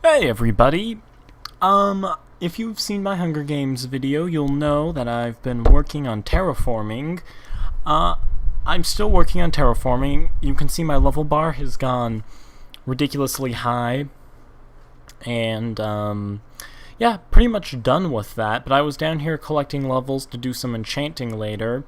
Hey everybody! If you've seen my Hunger Games video, you'll know that I've been working on terraforming. I'm still working on terraforming. You can see my level bar has gone ridiculously high. And, yeah, pretty much done with that. But I was down here collecting levels to do some enchanting later.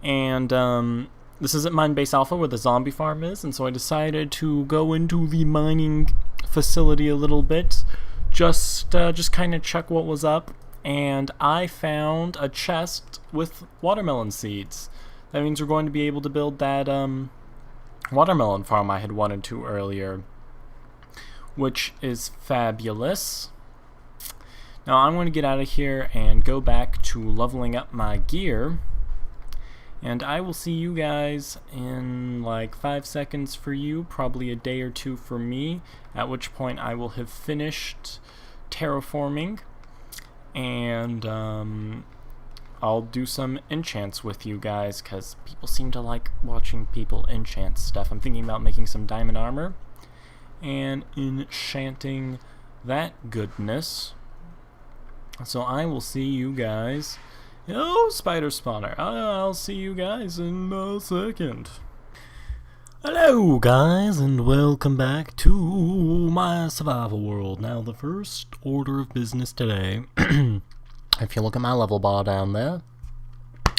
And, this isn't Mine Base Alpha where the zombie farm is, and so I decided to go into the mining facility a little bit, just kind of check what was up, and I found a chest with watermelon seeds. That means we're going to be able to build that watermelon farm I had wanted to earlier, which is fabulous. Now I'm going to get out of here and go back to leveling up my gear. And I will see you guys in like 5 seconds for you, probably a day or two for me, at which point I will have finished terraforming, and I'll do some enchants with you guys, because people seem to like watching people enchant stuff. I'm thinking about making some diamond armor and enchanting that goodness. So I will see you guys. Oh, spider spawner. I'll see you guys in a second. Hello, guys, and welcome back to my survival world. Now, the first order of business today, if you look at my level bar down there,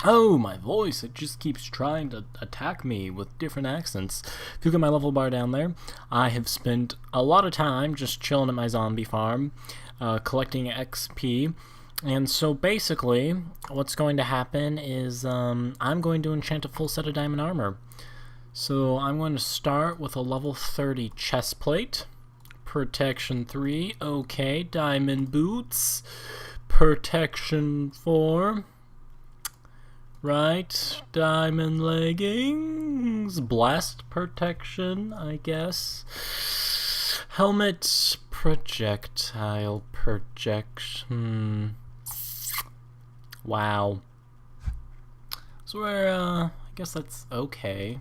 oh, my voice, it just keeps trying to attack me with different accents. If you look at my level bar down there, I have spent a lot of time just chilling at my zombie farm, collecting XP. And so basically, what's going to happen is I'm going to enchant a full set of diamond armor. So I'm going to start with a level 30 chest plate. Protection 3, okay. Diamond boots. Protection 4. Right. Diamond leggings. Blast protection, I guess. Helmet. Projectile projection. Wow. So I guess that's okay.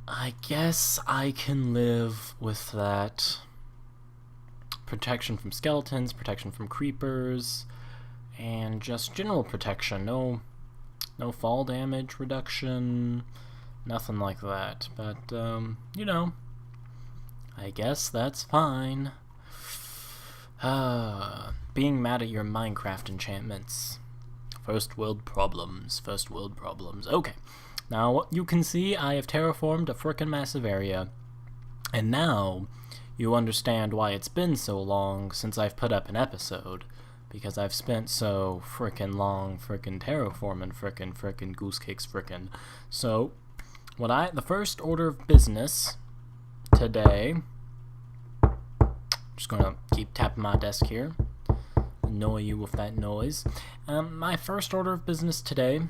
I guess I can live with that. Protection from skeletons, protection from creepers, and just general protection. No fall damage reduction, nothing like that. But, you know, I guess that's fine. Being mad at your Minecraft enchantments. First world problems. Okay. Now, what you can see, I have terraformed a frickin' massive area. And now, you understand why it's been so long since I've put up an episode. Because I've spent so frickin' long terraforming frickin' goose cakes frickin'. So, the first order of business today, just gonna keep tapping my desk here, annoy you with that noise. My first order of business today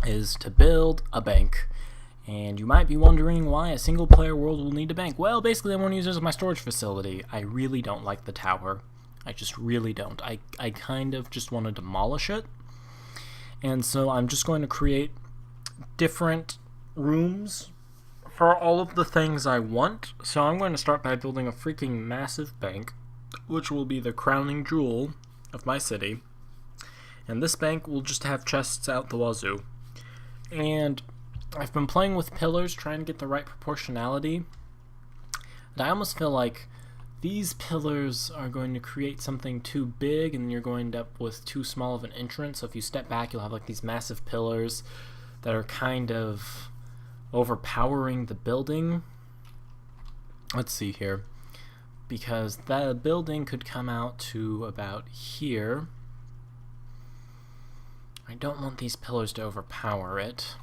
is to build a bank. And you might be wondering why a single player world will need a bank. Well, basically I want to use it as my storage facility. I really don't like the tower. I just really don't. I kind of just want to demolish it. And so I'm just going to create different rooms for all of the things I want. So I'm going to start by building a freaking massive bank, which will be the crowning jewel of my city. And this bank will just have chests out the wazoo. And I've been playing with pillars, trying to get the right proportionality. And I almost feel like these pillars are going to create something too big, and you're going to end up with too small of an entrance. So if you step back, you'll have like these massive pillars that are kind of overpowering the building. Let's see here, because the building could come out to about here. I don't want these pillars to overpower it.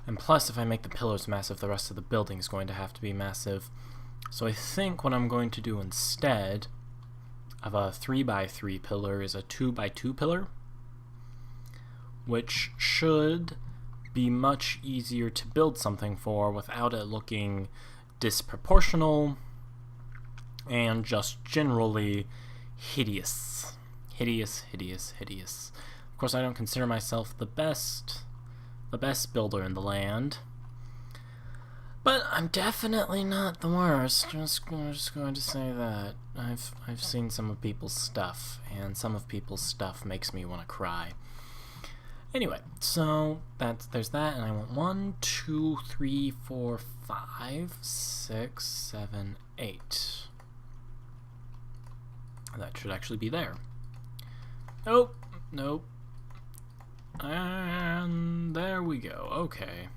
And plus, if I make the pillars massive, the rest of the building is going to have to be massive. So I think what I'm going to do instead of a 3x3 pillar is a 2x2 pillar, which should be much easier to build something for without it looking disproportional and just generally hideous. Hideous. Of course, I don't consider myself the best the best builder in the land. But I'm definitely not the worst. Just going to say that. I've seen some of people's stuff, and some of people's stuff makes me want to cry. Anyway, so there's that, and I want 1, 2, 3, 4, 5, 6, 7, 8. That should actually be there. Nope, nope. And there we go. Okay.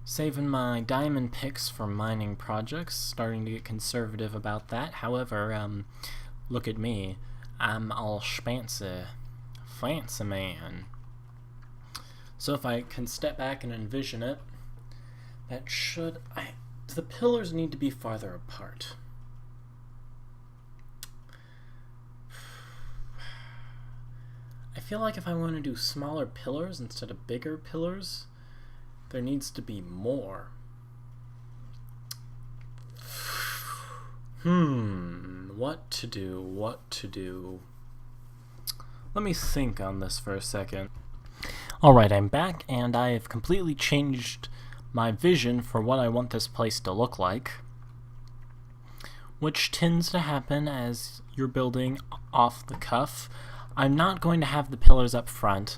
Saving my diamond picks for mining projects. Starting to get conservative about that. However, look at me. I'm all fancy. Fancy man. So if I can step back and envision it, that should... the pillars need to be farther apart. I feel like if I want to do smaller pillars instead of bigger pillars, there needs to be more. What to do? Let me think on this for a second. Alright, I'm back, and I have completely changed my vision for what I want this place to look like, which tends to happen as you're building off the cuff. I'm not going to have the pillars up front,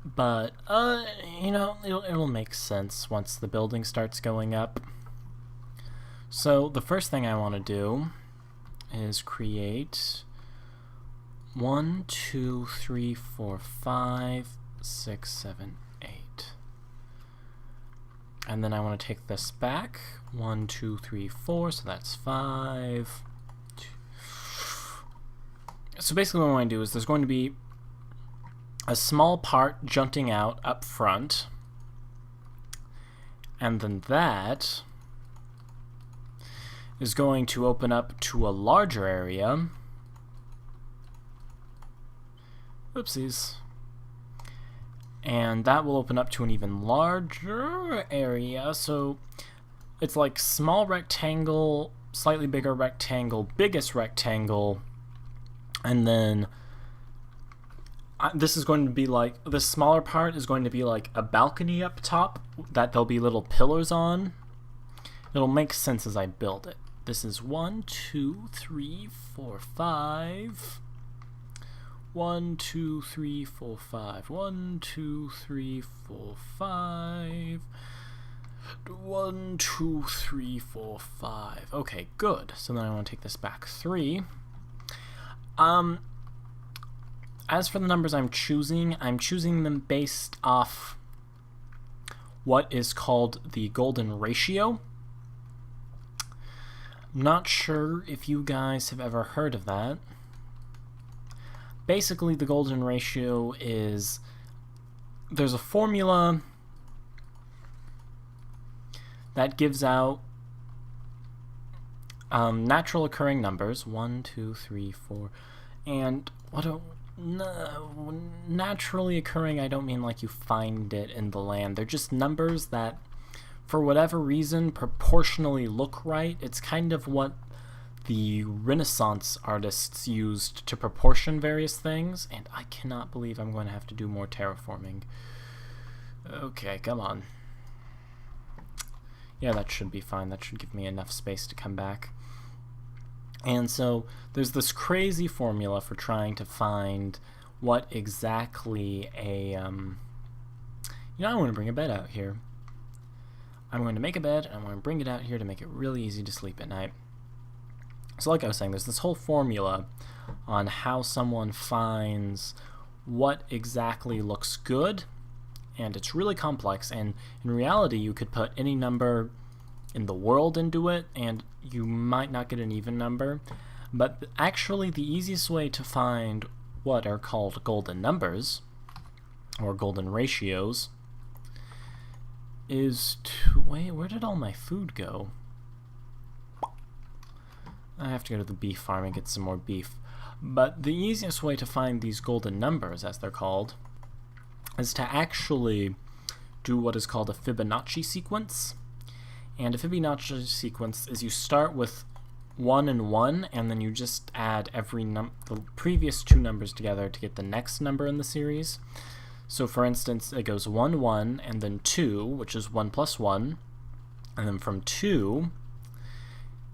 but, you know, it'll make sense once the building starts going up. So, the first thing I want to do is create 1, 2, 3, 4, 5, 6, 7, 8. And then I want to take this back. 1, 2, 3, 4, so that's 5. So basically what I want to do is there's going to be a small part jutting out up front, and then that is going to open up to a larger area. Oopsies. And that will open up to an even larger area, so it's like small rectangle, slightly bigger rectangle, biggest rectangle, and then this is going to be like, the smaller part is going to be like a balcony up top that there'll be little pillars on. It'll make sense as I build it. This is 1, 2, 3, 4, 5. 1, 2, 3, 4, 5. 1, 2, 3, 4, 5. 1, 2, 3, 4, 5. Okay, good. So then I want to take this back 3. As for the numbers I'm choosing them based off what is called the golden ratio. I'm not sure if you guys have ever heard of that. Basically, the golden ratio is, there's a formula that gives out natural occurring numbers, 1, 2, 3, 4, and naturally occurring, I don't mean like you find it in the land. They're just numbers that, for whatever reason, proportionally look right. It's kind of what the Renaissance artists used to proportion various things, and I cannot believe I'm going to have to do more terraforming. Okay, come on. Yeah, that should be fine. That should give me enough space to come back. And so there's this crazy formula for trying to find what exactly a... You know, I want to bring a bed out here. I'm going to make a bed, and I'm going to bring it out here to make it really easy to sleep at night. So like I was saying, there's this whole formula on how someone finds what exactly looks good, and it's really complex, and in reality you could put any number in the world into it, and you might not get an even number. But actually the easiest way to find what are called golden numbers, or golden ratios, is to... Wait, where did all my food go? I have to go to the beef farm and get some more beef. But the easiest way to find these golden numbers, as they're called, is to actually do what is called a Fibonacci sequence. And a Fibonacci sequence is you start with 1 and 1, and then you just add the previous two numbers together to get the next number in the series. So for instance, it goes 1, 1, and then 2, which is 1 plus 1. And then from 2,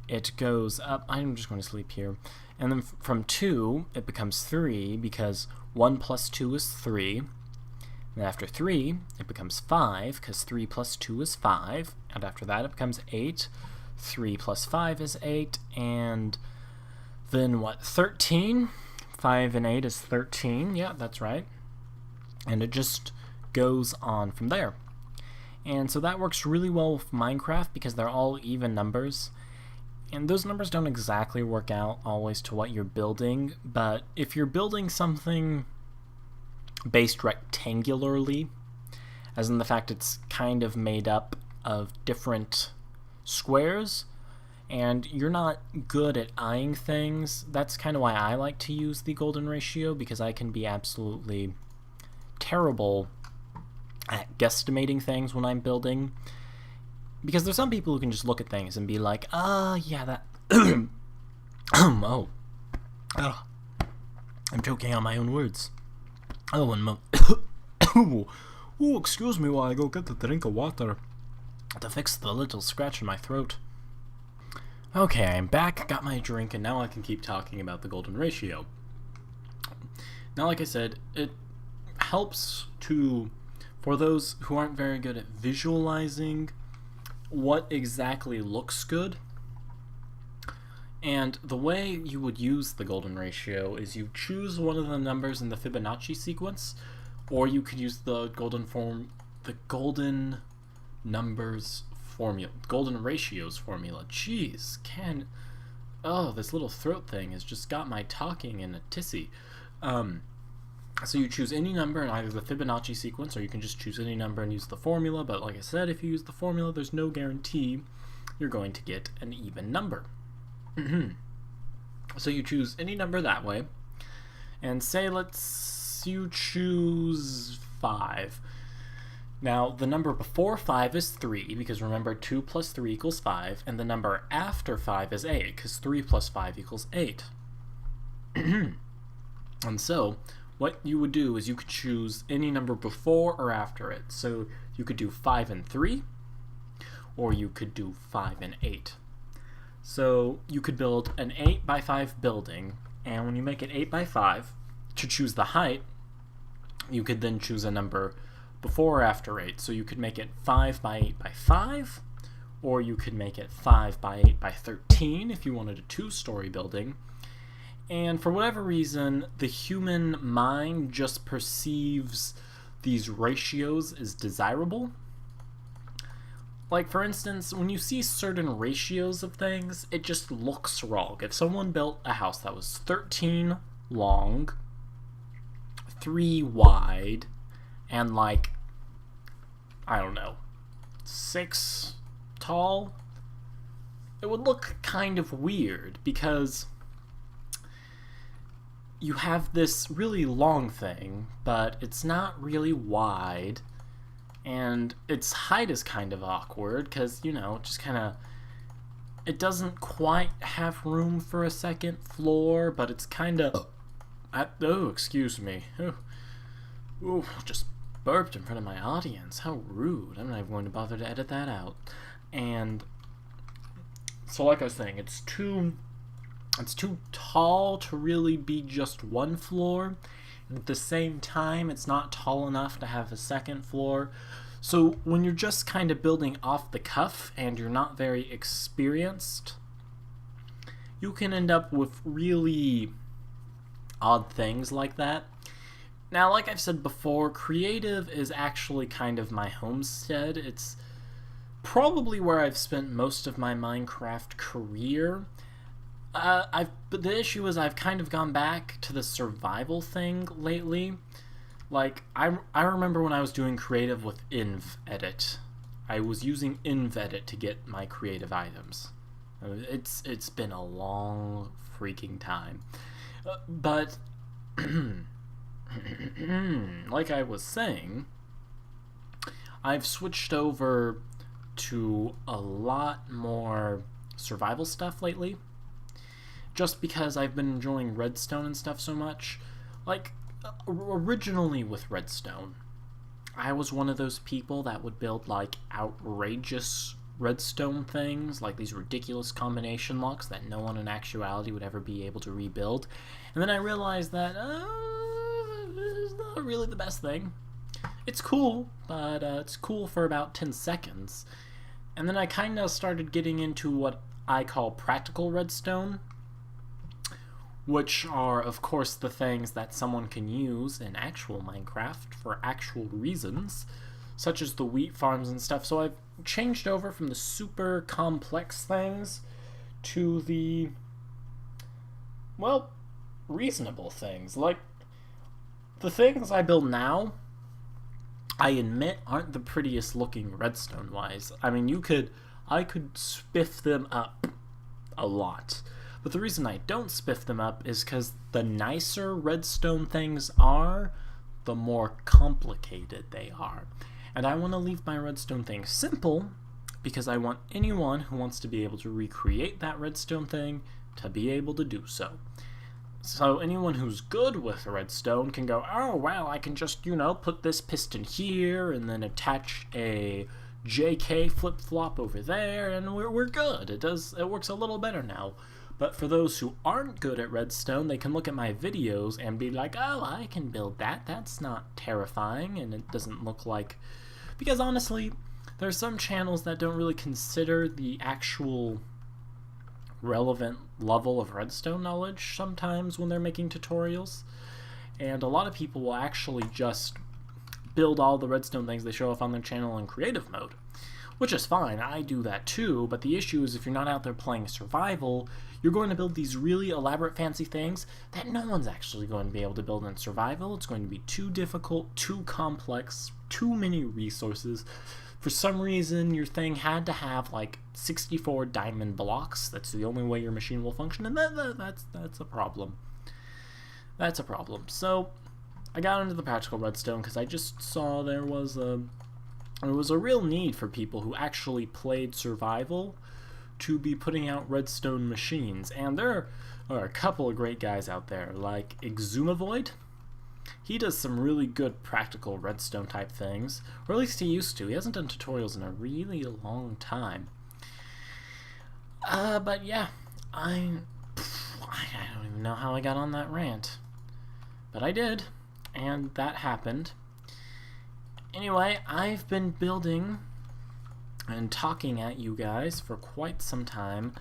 it goes up. I'm just going to sleep here. And then from 2, it becomes 3, because 1 plus 2 is 3. And after 3, it becomes 5, because 3 plus 2 is 5. And after that, it becomes 8. 3 plus 5 is 8. And then what? 13? 5 and 8 is 13. Yeah, that's right. And it just goes on from there. And so that works really well with Minecraft because they're all even numbers. And those numbers don't exactly work out always to what you're building, but if you're building something based rectangularly, as in the fact it's kind of made up of different squares, and you're not good at eyeing things, that's kind of why I like to use the golden ratio, because I can be absolutely terrible at guesstimating things when I'm building. Because there's some people who can just look at things and be like, yeah, that... oh. I'm choking on my own words. Oh, and oh, excuse me while I go get a drink of water to fix the little scratch in my throat. Okay, I'm back, got my drink, and now I can keep talking about the golden ratio. Now, like I said, it helps to, for those who aren't very good at visualizing what exactly looks good. And the way you would use the golden ratio is you choose one of the numbers in the Fibonacci sequence, or you could use the golden numbers formula, golden ratios formula. Jeez, this little throat thing has just got my talking in a tissy. So you choose any number in either the Fibonacci sequence, or you can just choose any number and use the formula, but like I said, if you use the formula, there's no guarantee you're going to get an even number. So you choose any number that way, and say you choose 5. Now, the number before 5 is 3, because remember 2 plus 3 equals 5, and the number after 5 is 8, because 3 plus 5 equals 8. And so, what you would do is you could choose any number before or after it. So you could do 5 and 3, or you could do 5 and 8. So you could build an 8 by 5 building, and when you make it 8 by 5, to choose the height, you could then choose a number before or after 8. So you could make it 5 by 8 by 5, or you could make it 5 by 8 by 13 if you wanted a 2-story building. And for whatever reason, the human mind just perceives these ratios as desirable. Like, for instance, when you see certain ratios of things, it just looks wrong. If someone built a house that was 13 long, 3 wide, and like, I don't know, 6 tall, it would look kind of weird, because you have this really long thing, but it's not really wide, and its height is kind of awkward, because, you know, just kind of, it doesn't quite have room for a second floor, but it's kind of, oh, excuse me, oh, just burped in front of my audience, how rude. I'm not even going to bother to edit that out. And so like I was saying, it's too tall to really be just one floor. And at the same time, it's not tall enough to have a second floor. So when you're just kind of building off the cuff and you're not very experienced, you can end up with really odd things like that. Now, like I've said before, creative is actually kind of my homestead. It's probably where I've spent most of my Minecraft career. But the issue is I've kind of gone back to the survival thing lately. Like, I remember when I was doing creative with InvEdit. I was using InvEdit to get my creative items. It's been a long freaking time. But, like I was saying, I've switched over to a lot more survival stuff lately. Just because I've been enjoying Redstone and stuff so much. Like, originally with Redstone, I was one of those people that would build like outrageous redstone things, like these ridiculous combination locks that no one in actuality would ever be able to rebuild. And then I realized that it's not really the best thing. It's cool, but it's cool for about 10 seconds. And then I kind of started getting into what I call practical redstone, which are, of course, the things that someone can use in actual Minecraft for actual reasons, such as the wheat farms and stuff. So I've changed over from the super complex things to the, well, reasonable things. Like, the things I build now, I admit, aren't the prettiest looking redstone-wise. I mean, I could spiff them up a lot. But the reason I don't spiff them up is because the nicer redstone things are, the more complicated they are. And I want to leave my redstone things simple because I want anyone who wants to be able to recreate that redstone thing to be able to do so. So anyone who's good with redstone can go, oh, well, I can just, put this piston here and then attach a JK flip-flop over there, and we're good. It works a little better now. But for those who aren't good at redstone, they can look at my videos and be like, oh, I can build that. That's not terrifying, and it doesn't look like... Because honestly, there are some channels that don't really consider the actual relevant level of redstone knowledge sometimes when they're making tutorials. And a lot of people will actually just build all the redstone things they show off on their channel in creative mode, which is fine. I do that too, but the issue is if you're not out there playing survival, you're going to build these really elaborate fancy things that no one's actually going to be able to build in survival. It's going to be too difficult, too complex, too many resources. For some reason, your thing had to have like 64 diamond blocks. That's the only way your machine will function, and that's a problem. That's a problem. So I got into the practical redstone because I just saw there was a real need for people who actually played survival to be putting out redstone machines. And there are a couple of great guys out there, like Exumavoid. He does some really good practical redstone type things, or at least he used to. He hasn't done tutorials in a really long time. But yeah, I don't even know how I got on that rant. But I did, and that happened. Anyway, I've been building and talking at you guys for quite some time.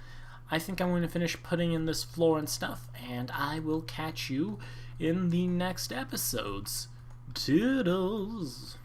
I think I'm going to finish putting in this floor and stuff, and I will catch you in the next episodes. Toodles!